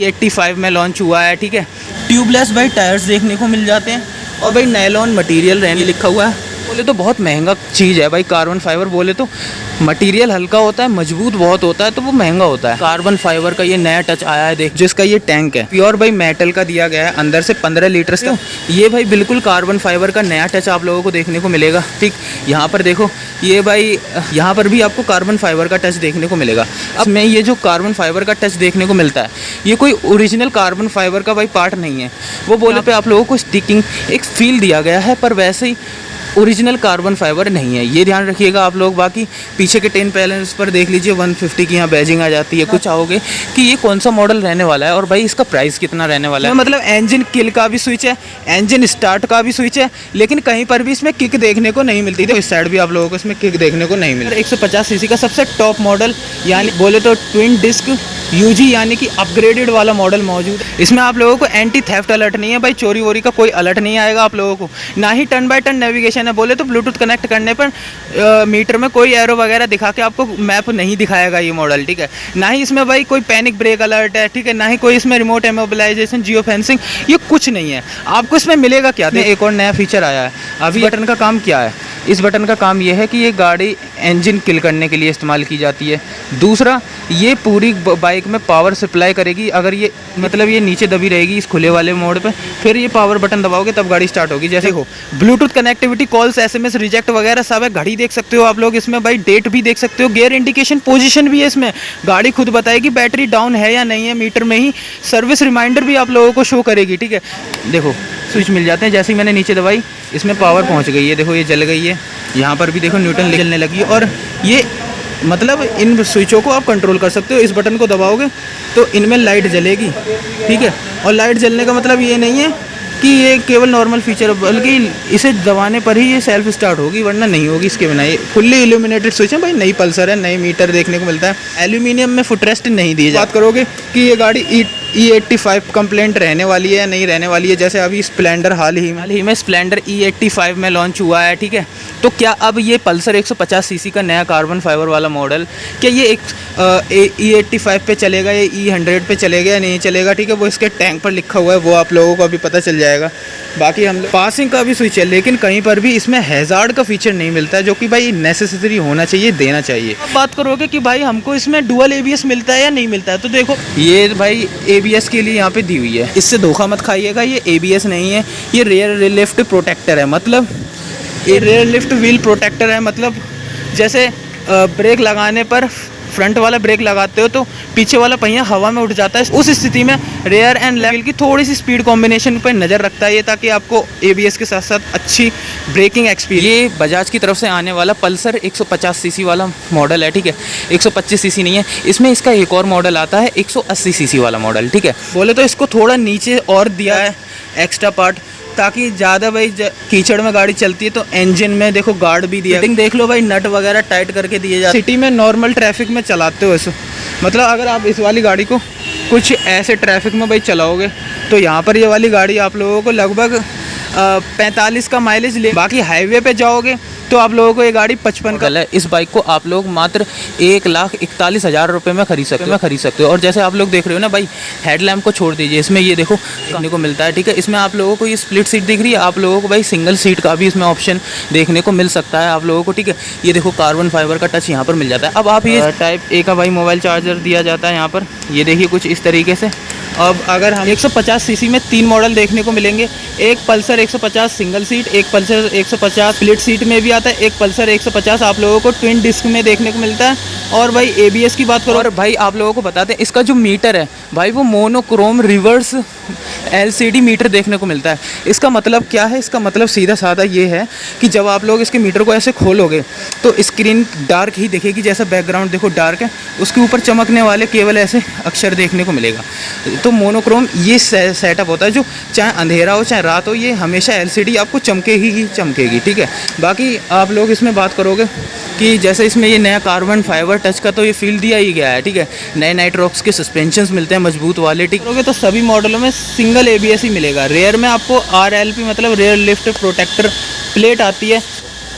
85 में लॉन्च हुआ है, ठीक है। ट्यूबलेस भाई टायर्स देखने को मिल जाते हैं और भाई नायलॉन मटेरियल रहने लिखा हुआ है। बोले तो बहुत महंगा चीज़ है भाई कार्बन फाइबर, बोले तो मटेरियल हल्का होता है, मजबूत बहुत होता है, तो वो महंगा होता है। कार्बन फाइबर का ये नया टच आया है, देख जिसका ये टैंक है प्योर भाई मेटल का दिया गया है, अंदर से 15 लीटर से। ये भाई बिल्कुल कार्बन फाइबर का नया टच आप लोगों को देखने को मिलेगा, ठीक। यहाँ पर देखो ये भाई, यहाँ पर भी आपको कार्बन फाइबर का टच देखने को मिलेगा। अब मैं ये जो कार्बन फाइबर का टच देखने को मिलता है, ये कोई ओरिजिनल कार्बन फाइबर का भाई पार्ट नहीं है। वो बोले पे आप लोगों को स्टिकिंग एक फील दिया गया है, पर वैसे ही ओरिजिनल कार्बन फाइबर नहीं है, ये ध्यान रखिएगा आप लोग। बाकी पीछे के 10 पैनल्स पर देख लीजिए 150 की यहाँ बैजिंग आ जाती है। कुछ आओगे कि ये कौन सा मॉडल रहने वाला है और भाई इसका प्राइस कितना रहने वाला है। मतलब इंजन किल का भी स्विच है, इंजन स्टार्ट का भी स्विच है, लेकिन कहीं पर भी इसमें किक देखने को नहीं मिलती। तो इस साइड भी आप लोगों को इसमें किक देखने को नहीं मिलती। 150 सीसी का सबसे टॉप मॉडल, यानी बोले तो ट्विन डिस्क यूजी यानी कि अपग्रेडेड वाला मॉडल मौजूद है। इसमें आप लोगों को एंटी थेफ्ट अलर्ट नहीं है भाई, चोरी वोरी का कोई अलर्ट नहीं आएगा आप लोगों को, ना ही टर्न बाय टर्न नेविगेशन है। बोले तो ब्लूटूथ कनेक्ट करने पर मीटर में कोई एरो वगैरह दिखा के आपको मैप नहीं दिखाएगा ये मॉडल, ठीक है। ना ही इसमें भाई कोई पैनिक ब्रेक अलर्ट है, ठीक है, ना ही कोई इसमें रिमोट इमोबिलाइजेशन, जियो फेंसिंग, ये कुछ नहीं है। आपको इसमें मिलेगा क्या, एक और नया फीचर आया है। अभी बटन का काम क्या है, इस बटन का काम ये है कि ये गाड़ी इंजन किल करने के लिए इस्तेमाल की जाती है। दूसरा, ये पूरी बाइक में पावर सप्लाई करेगी। अगर ये मतलब ये नीचे दबी रहेगी इस खुले वाले मोड पे, फिर ये पावर बटन दबाओगे तब गाड़ी स्टार्ट होगी। जैसे हो Bluetooth connectivity, calls, SMS, reject वगैरह सब है। घड़ी देख सकते हो आप लोग इसमें भाई, डेट भी देख सकते हो, गियर इंडिकेशन पोजीशन भी है इसमें। गाड़ी खुद बताएगी बैटरी डाउन है या नहीं है, मीटर में ही सर्विस रिमाइंडर भी आप लोगों को शो करेगी, ठीक है। देखो स्विच मिल जाते हैं, जैसे ही मैंने नीचे दबाई इसमें पावर पहुंच गई है, देखो ये जल गई है। यहाँ पर भी देखो न्यूटन जलने लगी, और ये मतलब इन स्विचों को आप कंट्रोल कर सकते हो। इस बटन को दबाओगे तो इनमें लाइट जलेगी, ठीक है। और लाइट जलने का मतलब ये नहीं है कि ये केवल नॉर्मल फीचर है, बल्कि इसे दबाने पर ही ये सेल्फ स्टार्ट होगी, वरना नहीं होगी इसके बिना। ये फुल्ली इल्यूमिनेटेड स्विच है भाई, नई पल्सर है, नई मीटर देखने को मिलता है। एल्यूमिनियम में फुटरेस्ट नहीं दी जाती। बात करोगे कि ये गाड़ी E85 कंप्लेंट रहने वाली है या नहीं रहने वाली है, जैसे अभी स्प्लेंडर हाल ही में स्प्लेंडर E85 में लॉन्च हुआ है, ठीक है। तो क्या अब ये पल्सर 150 सीसी का नया कार्बन फाइबर वाला मॉडल, क्या ये E85 पे चलेगा या E100 पे चलेगा या नहीं चलेगा, ठीक है। वो इसके टैंक पर लिखा हुआ है, वो आप लोगों को अभी पता चल जाएगा। बाकी हम पासिंग का भी स्विच है, लेकिन कहीं पर भी इसमें हैजार्ड का फीचर नहीं मिलता है, जो कि भाई नेसेसरी होना चाहिए, देना चाहिए। अब बात करोगे कि भाई हमको इसमें डुअल ABS मिलता है या नहीं मिलता है, तो देखो ये भाई ABS के लिए यहाँ पे दी हुई है, इससे धोखा मत खाइएगा। ये ABS नहीं है, ये रेयर लिफ्ट प्रोटेक्टर है। मतलब ये रेयर लिफ्ट व्हील प्रोटेक्टर है, मतलब जैसे ब्रेक लगाने पर फ्रंट वाला ब्रेक लगाते हो तो पीछे वाला पहिया हवा में उठ जाता है, उस स्थिति में रेयर एंड लेफ्ट व्हील की थोड़ी सी स्पीड कॉम्बिनेशन पर नज़र रखता है ये, ताकि आपको ABS के साथ साथ अच्छी ब्रेकिंग एक्सपीरियंस। ये बजाज की तरफ से आने वाला पल्सर 150 सीसी वाला मॉडल है, ठीक है। 125 सीसी नहीं है, इसमें इसका एक और मॉडल आता है 180 सीसी वाला मॉडल, ठीक है। बोले तो इसको थोड़ा नीचे और दिया है एक्स्ट्रा पार्ट, ताकि ज़्यादा भाई कीचड़ में गाड़ी चलती है तो इंजन में देखो गार्ड भी दिया। फिटिंग देख लो भाई, नट वगैरह टाइट करके दिए जाते हैं। सिटी में नॉर्मल ट्रैफिक में चलाते हो इसको, मतलब अगर आप इस वाली गाड़ी को कुछ ऐसे ट्रैफिक में भाई चलाओगे तो यहाँ पर ये वाली गाड़ी आप लोगों को लगभग 45 का माइलेज ले। बाकी हाईवे पे जाओगे तो आप लोगों को ये गाड़ी 55 का है। इस बाइक को आप लोग मात्र 1,41,000 रुपये में खरीद सकते हो। और जैसे आप लोग देख रहे हो ना भाई, हेडलैम्प को छोड़ दीजिए, इसमें ये देखो देखने को मिलता है, ठीक है। इसमें आप लोगों को ये स्प्लिट सीट दिख रही है, आप लोगों को भाई सिंगल सीट का भी इसमें ऑप्शन देखने को मिल सकता है आप लोगों को, ठीक है। ये देखो कार्बन फाइबर का टच यहाँ पर मिल जाता है। अब आप ये टाइप A का भाई मोबाइल चार्जर दिया जाता है यहाँ पर, ये देखिए कुछ इस तरीके से। अब अगर हम 150 सीसी में 3 मॉडल देखने को मिलेंगे, एक पल्सर 150 सिंगल सीट, एक पल्सर 150 स्प्लिट सीट में भी आता है, एक पल्सर 150 आप लोगों को ट्विन डिस्क में देखने को मिलता है। और भाई ABS की बात करो, और भाई आप लोगों को बताते हैं इसका जो मीटर है भाई, वो मोनोक्रोम रिवर्स LCD मीटर देखने को मिलता है। इसका मतलब क्या है, इसका मतलब सीधा साधा ये है कि जब आप लोग इसके मीटर को ऐसे खोलोगे तो स्क्रीन डार्क ही दिखेगी, जैसा बैकग्राउंड देखो डार्क है, उसके ऊपर चमकने वाले केवल ऐसे अक्षर देखने को मिलेगा। तो मोनोक्रोम ये सेटअप होता है, जो चाहे अंधेरा हो चाहे रात हो, ये हमेशा LCD आपको चमकेगी, ठीक है। बाकी आप लोग इसमें बात करोगे कि जैसे इसमें ये नया कार्बन फाइबर टच का तो ये फील दिया ही गया है, ठीक है। नए नाइट्रॉक्स के सस्पेंशंस मिलते हैं मजबूत वाले, ठीक है। तो सभी मॉडलों में सिंगल ABS ही मिलेगा। रेयर में आपको RLP मतलब रेयर लिफ्ट प्रोटेक्टर प्लेट आती है,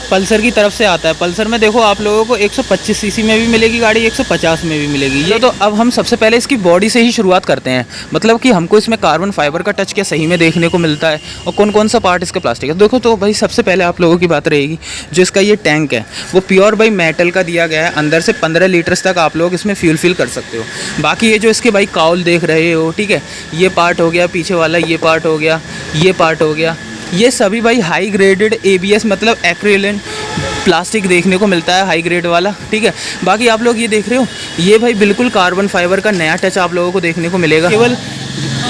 पल्सर की तरफ से आता है। पल्सर में देखो आप लोगों को 125 सीसी में भी मिलेगी गाड़ी, 150 में भी मिलेगी ये। तो अब हम सबसे पहले इसकी बॉडी से ही शुरुआत करते हैं, मतलब कि हमको इसमें कार्बन फाइबर का टच क्या सही में देखने को मिलता है और कौन कौन सा पार्ट इसका प्लास्टिक है। देखो तो भाई सबसे पहले आप लोगों की बात रहेगी जो इसका ये टैंक है वो प्योर भाई मेटल का दिया गया है। अंदर से 15 लीटर्स तक आप लोग इसमें फ्यूल फिल कर सकते हो। बाकी ये जो इसके भाई काउल देख रहे हो, ठीक है, ये पार्ट हो गया, पीछे वाला ये पार्ट हो गया, ये पार्ट हो गया, ये सभी भाई हाई ग्रेडेड ABS मतलब एक्रिलिन प्लास्टिक देखने को मिलता है, हाई ग्रेड वाला, ठीक है। बाकी आप लोग ये देख रहे हो ये भाई बिल्कुल कार्बन फाइबर का नया टच आप लोगों को देखने को मिलेगा। केवल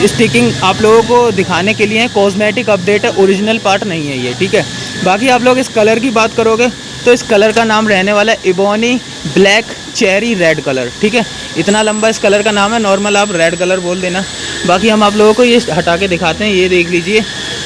स्टिकिंग आप लोगों को दिखाने के लिए है, कॉस्मेटिक अपडेट है, ओरिजिनल पार्ट नहीं है ये, ठीक है। बाकी आप लोग इस कलर की बात करोगे तो इस कलर का नाम रहने वाला है ebony black cherry red colour, ठीक है। इतना लंबा इस कलर का नाम है, नॉर्मल आप रेड कलर बोल देना। बाकी हम आप लोगों को ये हटा के दिखाते हैं, ये देख लीजिए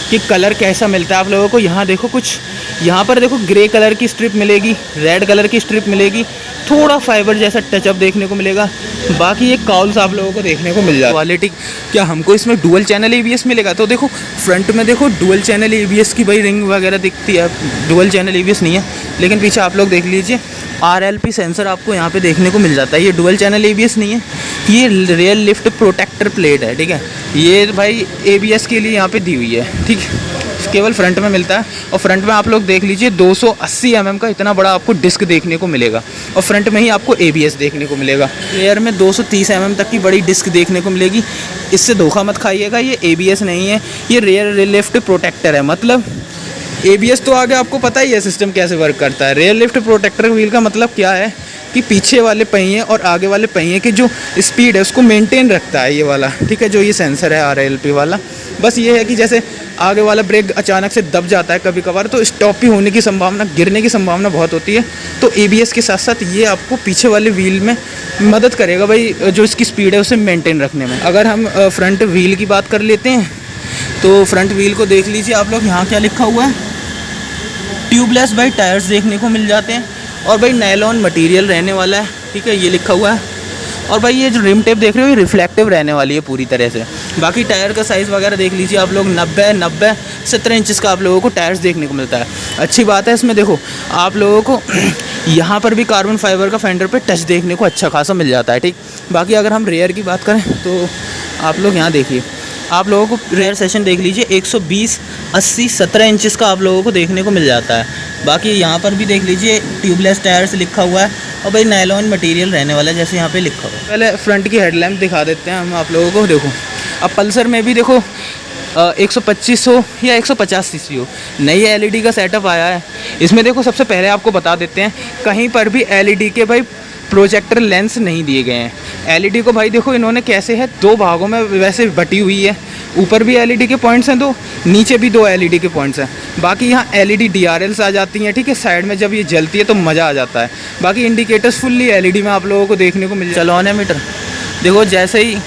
कि कलर कैसा मिलता है आप लोगों को। यहाँ देखो कुछ, यहाँ पर देखो ग्रे कलर की स्ट्रिप मिलेगी, रेड कलर की स्ट्रिप मिलेगी, थोड़ा फाइबर जैसा टचअप देखने को मिलेगा। बाकी ये काउल्स आप लोगों को देखने को मिल जाएगा। क्वालिटी क्या हमको इसमें डुअल चैनल ABS मिलेगा, तो देखो फ्रंट में देखो डुअल चैनल ABS की भाई रिंग वगैरह दिखती है, डुअल चैनल ABS नहीं है। लेकिन पीछे आप लोग देख लीजिए RLP सेंसर आपको यहाँ पे देखने को मिल जाता है। ये डुअल चैनल ABS नहीं है, ये रियर लिफ्ट प्रोटेक्टर प्लेट है, ठीक है। ये भाई ABS के लिए यहाँ पे दी हुई है, ठीक है, केवल फ्रंट में मिलता है। और फ्रंट में आप लोग देख लीजिए 280 mm का इतना बड़ा आपको डिस्क देखने को मिलेगा और फ्रंट में ही आपको ABS देखने को मिलेगा। रेयर में 230 mm तक की बड़ी डिस्क देखने को मिलेगी। इससे धोखा मत खाइएगा, ये ABS नहीं है, ये रेयर लिफ्ट प्रोटेक्टर है। मतलब ABS तो आगे आपको पता ही है सिस्टम कैसे वर्क करता है। रेयर लिफ्ट प्रोटेक्टर व्हील का मतलब क्या है कि पीछे वाले पहिए और आगे वाले पहिए की जो स्पीड है उसको मेंटेन रखता है ये वाला, ठीक है, जो ये सेंसर है RLP वाला। बस ये है कि जैसे आगे वाला ब्रेक अचानक से दब जाता है कभी कभार तो स्टॉप भी होने की संभावना, गिरने की संभावना बहुत होती है। तो ABS के साथ साथ ये आपको पीछे वाले व्हील में मदद करेगा भाई, जो इसकी स्पीड है उसे मेंटेन रखने में। अगर हम फ्रंट व्हील की बात कर लेते हैं तो फ्रंट व्हील को देख लीजिए आप लोग, यहाँ क्या लिखा हुआ है, ट्यूबलेस भाई टायर्स देखने को मिल जाते हैं और भाई नायलॉन मटेरियल रहने वाला है, ठीक है, ये लिखा हुआ है। और भाई ये जो रिम टेप देख रहे हो ये रिफ्लेक्टिव रहने वाली है पूरी तरह से। बाकी टायर का साइज़ वगैरह देख लीजिए आप लोग, 17 इंचज़ का आप लोगों को टायर्स देखने को मिलता है। अच्छी बात है इसमें देखो आप लोगों को यहाँ पर भी कार्बन फाइबर का फेंडर पे टच देखने को अच्छा खासा मिल जाता है, ठीक। बाकी अगर हम रेयर की बात करें तो आप लोग यहाँ देखिए, आप लोगों को रेयर सेशन देख लीजिए 120, 80, 17 इंचज़ का आप लोगों को देखने को मिल जाता है। बाकी यहाँ पर भी देख लीजिए ट्यूबलेस टायर्स लिखा हुआ है और भाई नायलॉन मटेरियल रहने वाला है जैसे यहाँ पे लिखा हुआ है। पहले फ्रंट की हेडलैम्प दिखा देते हैं हम आप लोगों को। देखो अब पल्सर में भी देखो 125 हो या 150 सीसी हो, नई LED का सेटअप आया है इसमें। देखो सबसे पहले आपको बता देते हैं कहीं पर भी LED के भाई प्रोजेक्टर लेंस नहीं दिए गए हैं। LED को भाई देखो इन्होंने कैसे है, 2 भागों में वैसे बटी हुई है। ऊपर भी LED के पॉइंट्स हैं 2, नीचे भी 2 LED के पॉइंट्स हैं। बाकी यहाँ LED DRLs आ जाती हैं, ठीक है, साइड में जब ये जलती है तो मज़ा आ जाता है। बाकी इंडिकेटर्स फुल्ली LED में आप लोगों को देखने को मिल जाए। चलोनोमीटर देखो, जैसे ही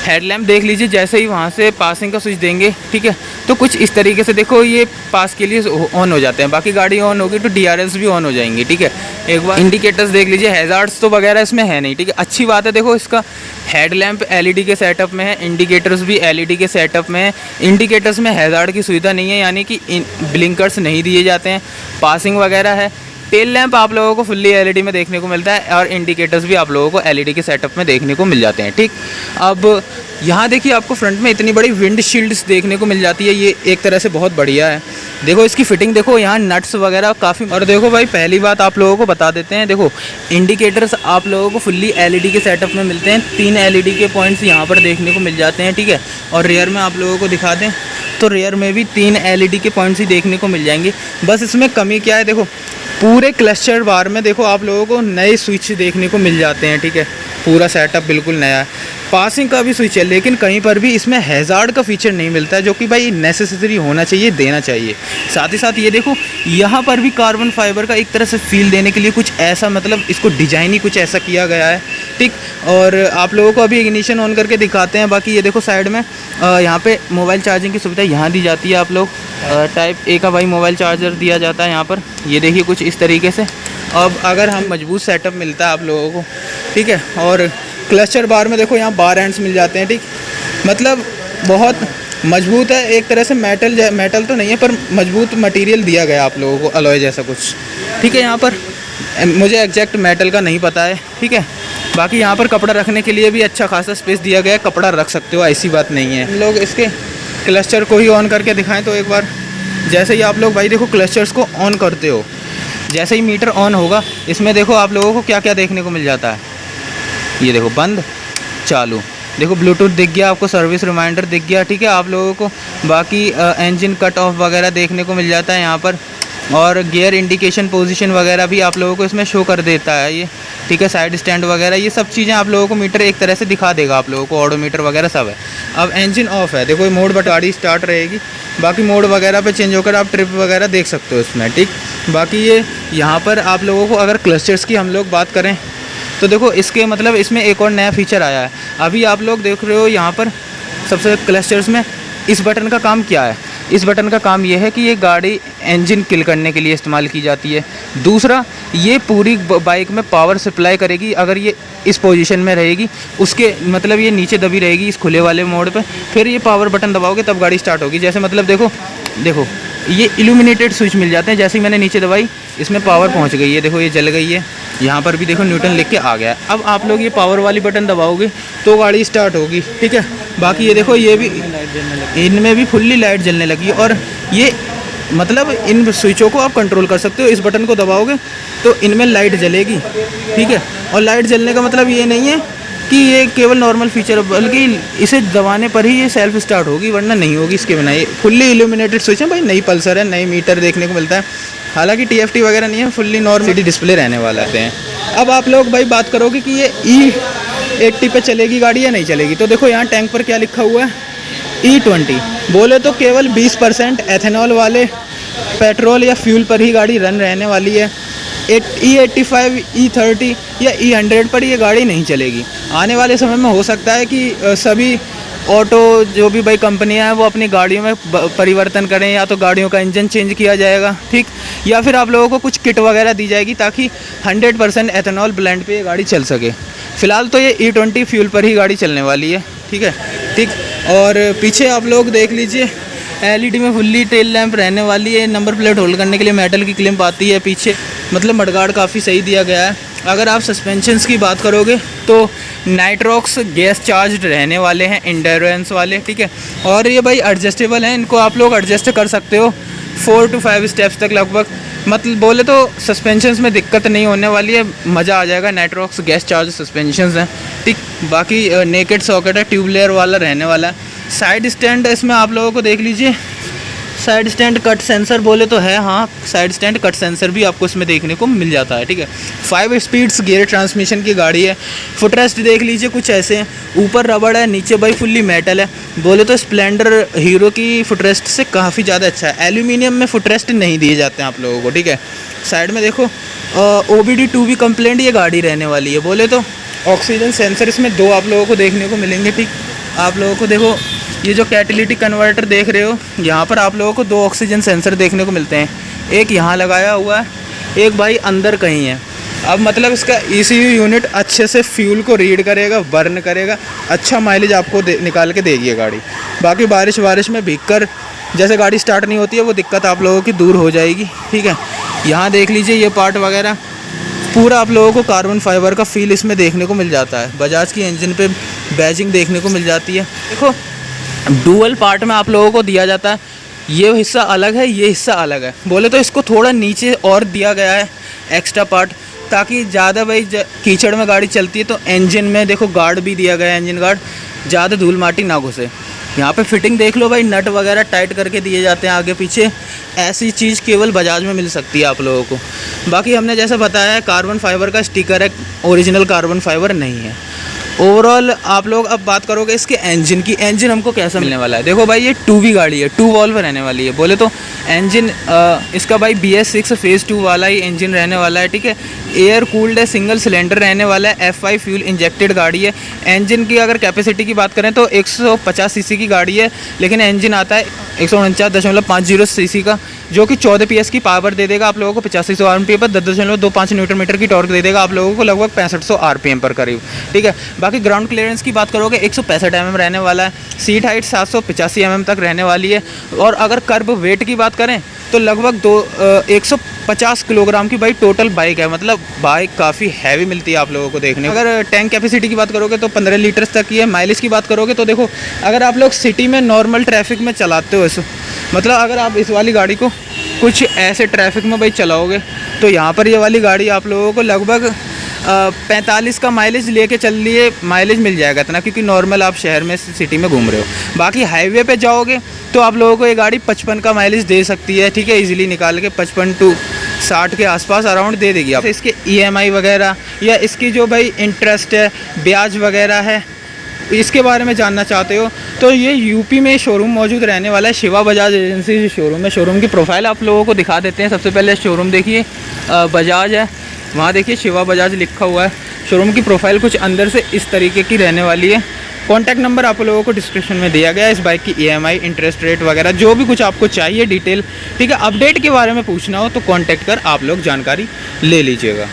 हेडलैम्प देख लीजिए, जैसे ही वहाँ से पासिंग का स्विच देंगे, ठीक है, तो कुछ इस तरीके से देखो ये पास के लिए ऑन हो जाते हैं। बाकी गाड़ी ऑन होगी तो DRLs भी ऑन हो जाएंगी, ठीक है। एक बार इंडिकेटर्स देख लीजिए, हैज़ार्ड्स तो वगैरह इसमें है नहीं, ठीक है। अच्छी बात है, देखो इसका हेडलैम्प LED के सेटअप में है, इंडिकेटर्स भी LED के सेटअप में है। इंडिकेटर्स में हैज़ार्ड की सुविधा नहीं है, यानी कि ब्लिंकर्स नहीं दिए जाते हैं। पासिंग वगैरह है। टेल लैंप आप लोगों को फुल्ली LED में देखने को मिलता है और इंडिकेटर्स भी आप लोगों को LED के सेटअप में देखने को मिल जाते हैं, ठीक। अब यहाँ देखिए आपको फ्रंट में इतनी बड़ी विंड शील्ड्स देखने को मिल जाती है, ये एक तरह से बहुत बढ़िया है। देखो इसकी फिटिंग देखो, यहाँ नट्स वगैरह काफ़ी। और देखो भाई पहली बात आप लोगों को बता देते हैं, देखो इंडिकेटर्स आप लोगों को फुल्ली LED के सेटअप में मिलते हैं। 3 LED के पॉइंट्स यहाँ पर देखने को मिल जाते हैं, ठीक है। और रेयर में आप लोगों को दिखा दें तो रेयर में भी 3 LED के पॉइंट्स ही देखने को मिल जाएंगे। बस इसमें कमी क्या है, देखो पूरे क्लस्टर बार में देखो आप लोगों को नए स्विच देखने को मिल जाते हैं, ठीक है। पूरा सेटअप बिल्कुल नया है। पासिंग का भी स्विच है, लेकिन कहीं पर भी इसमें हैज़ार्ड का फीचर नहीं मिलता है, जो कि भाई नेसेसरी होना चाहिए, देना चाहिए। साथ ही साथ ये देखो यहाँ पर भी कार्बन फाइबर का एक तरह से फील देने के लिए कुछ ऐसा, मतलब इसको डिजाइन ही कुछ ऐसा किया गया है, ठीक। और आप लोगों को अभी इग्निशन ऑन करके दिखाते हैं। बाकी ये देखो साइड में यहाँ पे मोबाइल चार्जिंग की सुविधा यहाँ दी जाती है। आप लोग टाइप A का भाई मोबाइल चार्जर दिया जाता है यहाँ पर, ये देखिए कुछ इस तरीके से। अब अगर हम मजबूत सेटअप मिलता है आप लोगों को, ठीक है। और क्लस्टर बार में देखो यहाँ बार एंड्स मिल जाते हैं, ठीक। मतलब बहुत मजबूत है एक तरह से, मेटल तो नहीं है पर मजबूत मटेरियल दिया गया आप लोगों को, अलॉय जैसा कुछ, ठीक है। यहाँ पर मुझे एग्जैक्ट मेटल का नहीं पता है, ठीक है। बाकी यहाँ पर कपड़ा रखने के लिए भी अच्छा खासा स्पेस दिया गया है, कपड़ा रख सकते हो, ऐसी बात नहीं है। हम लोग इसके क्लस्टर को ही ऑन करके दिखाएं तो एक बार, जैसे ही आप लोग भाई देखो क्लस्टर्स को ऑन करते हो, जैसे ही मीटर ऑन होगा इसमें देखो आप लोगों को क्या क्या देखने को मिल जाता है। ये देखो बंद, चालू, देखो ब्लूटूथ दिख गया आपको, सर्विस रिमाइंडर दिख गया, ठीक है आप लोगों को। बाकी इंजन कट ऑफ वगैरह देखने को मिल जाता है यहाँ पर, और गियर इंडिकेशन पोजीशन वगैरह भी आप लोगों को इसमें शो कर देता है ये, ठीक है। साइड स्टैंड वगैरह ये सब चीज़ें आप लोगों को मीटर एक तरह से दिखा देगा आप लोगों को, ऑडोमीटर वगैरह सब है। अब इंजन ऑफ है, देखो ये मोड बट गाड़ी स्टार्ट रहेगी, बाकी मोड वगैरह पे चेंज होकर आप ट्रिप वगैरह देख सकते हो इसमें, ठीक। बाकी ये यहाँ पर आप लोगों को अगर क्लस्टर्स की हम लोग बात करें तो देखो इसके मतलब इसमें एक और नया फीचर आया है। अभी आप लोग देख रहे हो यहाँ पर सबसे क्लस्टर्स में इस बटन का काम क्या है। इस बटन का काम ये है कि ये गाड़ी इंजन किल करने के लिए इस्तेमाल की जाती है। दूसरा, ये पूरी बाइक में पावर सप्लाई करेगी अगर ये इस पोजीशन में रहेगी, उसके मतलब ये नीचे दबी रहेगी इस खुले वाले मोड पे, फिर ये पावर बटन दबाओगे तब गाड़ी स्टार्ट होगी। जैसे मतलब देखो ये इल्यूमिनेटेड स्विच मिल जाते हैं, जैसे ही मैंने नीचे दबाई इसमें पावर पहुंच गई है, देखो ये जल गई है, यहाँ पर भी देखो न्यूटन लिख के आ गया है। अब आप लोग ये पावर वाली बटन दबाओगे तो गाड़ी स्टार्ट होगी, ठीक है। बाकी ये देखो ये भी इनमें भी फुल्ली लाइट जलने लगी है, और ये मतलब इन स्विचों को आप कंट्रोल कर सकते हो। इस बटन को दबाओगे तो इनमें लाइट जलेगी, ठीक है। और लाइट जलने का मतलब ये नहीं है कि ये केवल नॉर्मल फीचर है, बल्कि इसे दबाने पर ही ये सेल्फ स्टार्ट होगी, वरना नहीं होगी इसके बिना। ये फुल्ली इल्यूमिनेटेड स्विच है भाई, नई पल्सर है, नई मीटर देखने को मिलता है। हालांकि TFT वगैरह नहीं है, फुल्ली नॉर्मल डिस्प्ले रहने वाला है। अब आप लोग भाई बात करोगे कि ये E80 पे चलेगी गाड़ी या नहीं चलेगी, तो देखो यहाँ टैंक पर क्या लिखा हुआ है, E20। बोले तो केवल 20% एथेनॉल वाले पेट्रोल या फ्यूल पर ही गाड़ी रन रहने वाली है। E85, E30 या E100 पर ये गाड़ी नहीं चलेगी। आने वाले समय में हो सकता है कि सभी ऑटो जो भी भाई कंपनियां हैं वो अपनी गाड़ियों में परिवर्तन करें, या तो गाड़ियों का इंजन चेंज किया जाएगा, ठीक, या फिर आप लोगों को कुछ किट वगैरह दी जाएगी ताकि 100% एथेनॉल ब्लेंड पे ये गाड़ी चल सके। फ़िलहाल तो ये E20 फ्यूल पर ही गाड़ी चलने वाली है, ठीक है, ठीक। और पीछे आप लोग देख लीजिए LED में फुल्ली टेल लैंप रहने वाली है। नंबर प्लेट होल्ड करने के लिए मेटल की क्लिप आती है पीछे, मतलब मडगार्ड काफ़ी सही दिया गया है। अगर आप सस्पेंशंस की बात करोगे तो नाइट्रॉक्स गैस चार्ज रहने वाले हैं, एंड्योरेंस वाले, ठीक है। और ये भाई एडजस्टेबल हैं, इनको आप लोग एडजस्ट कर सकते हो 4 to 5 स्टेप्स तक लगभग। मतलब बोले तो सस्पेंशंस में दिक्कत नहीं होने वाली है, मज़ा आ जाएगा। नाइट्रॉक्स गैस चार्ज सस्पेंशंस हैं, ठीक। बाकी नेकेड सॉकेट है, ट्यूब लेयर वाला रहने वाला है। साइड स्टैंड इसमें आप लोगों को देख लीजिए, साइड स्टैंड कट सेंसर बोले तो है, हाँ साइड स्टैंड कट सेंसर भी आपको इसमें देखने को मिल जाता है, ठीक है। 5 स्पीड्स गियर ट्रांसमिशन की गाड़ी है। फुटरेस्ट देख लीजिए कुछ ऐसे हैं, ऊपर रबड़ है, नीचे भाई फुल्ली मेटल है। बोले तो स्प्लेंडर हीरो की फुटरेस्ट से काफ़ी ज़्यादा अच्छा है। एल्यूमिनियम में फुटरेस्ट नहीं दिए जाते हैं आप लोगों को, ठीक है। साइड में देखो OBD2 भी कंप्लेंट ये गाड़ी रहने वाली है। बोले तो ऑक्सीजन सेंसर इसमें 2 आप लोगों को देखने को मिलेंगे, ठीक। आप लोगों को देखो ये जो कैटेलिटिक कन्वर्टर देख रहे हो, यहाँ पर आप लोगों को 2 ऑक्सीजन सेंसर देखने को मिलते हैं। एक यहाँ लगाया हुआ है, एक भाई अंदर कहीं है। अब मतलब इसका ECU यूनिट अच्छे से फ्यूल को रीड करेगा, बर्न करेगा, अच्छा माइलेज आपको निकाल के देगी ये गाड़ी। बाकी बारिश में भीगकर जैसे गाड़ी स्टार्ट नहीं होती है, वो दिक्कत आप लोगों की दूर हो जाएगी, ठीक है। यहाँ देख लीजिए ये पार्ट वगैरह पूरा आप लोगों को कार्बन फाइबर का फील इसमें देखने को मिल जाता है। बजाज की इंजन पे बैजिंग देखने को मिल जाती है। देखो डुअल पार्ट में आप लोगों को दिया जाता है, ये हिस्सा अलग है, ये हिस्सा अलग है। बोले तो इसको थोड़ा नीचे और दिया गया है एक्स्ट्रा पार्ट, ताकि ज़्यादा भाई कीचड़ में गाड़ी चलती है तो इंजन में देखो गार्ड भी दिया गया है, इंजन गार्ड, ज़्यादा धूल माटी ना घुसे। यहाँ पे फिटिंग देख लो भाई, नट वगैरह टाइट करके दिए जाते हैं आगे पीछे। ऐसी चीज़ केवल बजाज में मिल सकती है आप लोगों को। बाकी हमने जैसा बताया है कार्बन फाइबर का स्टिकर है, ओरिजिनल कार्बन फाइबर नहीं है। ओवरऑल आप लोग अब बात करोगे इसके इंजन की, इंजन हमको कैसा मिलने वाला है। देखो भाई ये 2V गाड़ी है, 2 वॉल्व रहने वाली है। बोले तो इंजन इसका भाई BS6 फेज़ 2 वाला ही इंजन रहने वाला है, ठीक है। एयर कूल्ड है, सिंगल सिलेंडर रहने वाला है, F5 फ्यूल इंजेक्टेड गाड़ी है। इंजन की अगर कैपेसिटी की बात करें तो 150 सीसी की गाड़ी है, लेकिन इंजन आता है 149.50 सीसी का, जो कि 14 PS की पावर दे देगा आप लोगों को 8500 RPM पर, 10.25 न्यूटन मीटर की टॉर्क दे देगा आप लोगों को लगभग 6500 RPM पर करीब, ठीक है। बाकी ग्राउंड क्लियरेंस की बात करोगे 165 mm रहने वाला है, सीट हाइट 785 mm तक रहने वाली है। और अगर कर्ब वेट की बात करें तो लगभग 150 किलोग्राम की भाई टोटल बाइक है, मतलब बाइक काफ़ी हैवी मिलती है आप लोगों को देखने को। अगर टैंक कैपेसिटी की बात करोगे तो 15 लीटर्स तक की है। माइलेज की बात करोगे तो देखो, अगर आप लोग सिटी में नॉर्मल ट्रैफिक में चलाते हो इस, मतलब अगर आप इस वाली गाड़ी को कुछ ऐसे ट्रैफिक में भाई चलाओगे तो यहाँ पर ये वाली गाड़ी आप लोगों को लगभग 45 का माइलेज लेके चल लिए माइलेज मिल जाएगा इतना, क्योंकि नॉर्मल आप शहर में सिटी में घूम रहे हो। बाकी हाईवे पे जाओगे तो आप लोगों को ये गाड़ी 55 का माइलेज दे सकती है, ठीक है, इजीली निकाल के 55 to 60 के आसपास अराउंड दे देगी आप। इसके EMI वगैरह या इसकी जो भाई इंटरेस्ट है, ब्याज वगैरह है, इसके बारे में जानना चाहते हो तो ये यूपी में शोरूम मौजूद रहने वाला है। शिवा बजाज एजेंसी शोरूम है। शोरूम की प्रोफाइल आप लोगों को दिखा देते हैं। सबसे पहले शोरूम देखिए, बजाज है, वहाँ देखिए शिवा बजाज लिखा हुआ है। शोरूम की प्रोफाइल कुछ अंदर से इस तरीके की रहने वाली है। कॉन्टैक्ट नंबर आप लोगों को डिस्क्रिप्शन में दिया गया है। इस बाइक की EMI, इंटरेस्ट रेट वगैरह जो भी कुछ आपको चाहिए डिटेल, ठीक है, अपडेट के बारे में पूछना हो तो कॉन्टैक्ट कर आप लोग जानकारी ले लीजिएगा।